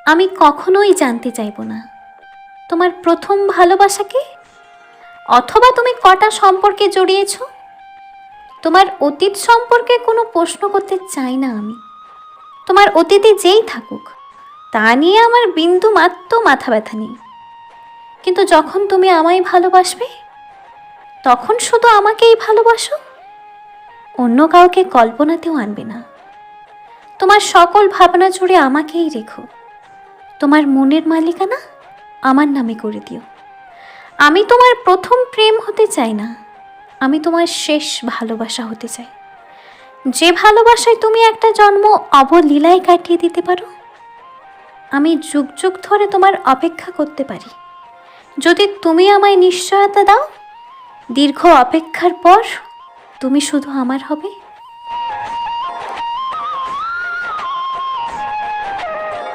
আমি কখনোই জানতে চাইব না তোমার প্রথম ভালোবাসাকে, অথবা তুমি কটা সম্পর্কে জড়িয়েছ। তোমার অতীত সম্পর্কে কোনো প্রশ্ন করতে চাই না আমি। তোমার অতীতে যেই থাকুক তা নিয়ে আমার বিন্দু মাত্র মাথা ব্যথা নেই। কিন্তু যখন তুমি আমায় ভালোবাসবে তখন শুধু আমাকেই ভালোবাসো, অন্য কাউকে কল্পনাতেও আনবে না। তোমার সকল ভাবনা জুড়ে আমাকেই রেখো। তোমার মনের মালিকানা আমার নামে করে দিও। আমি তোমার প্রথম প্রেম হতে চাই না, আমি তোমার শেষ ভালোবাসা হতে চাই। যে ভালোবাসায় তুমি একটা জন্ম অবলীলায় কাটিয়ে দিতে পারো। আমি যুগ যুগ ধরে তোমার অপেক্ষা করতে পারি, যদি তুমি আমায় নিশ্চয়তা দাও। দীর্ঘ অপেক্ষার পর তুমি শুধু আমার হবে।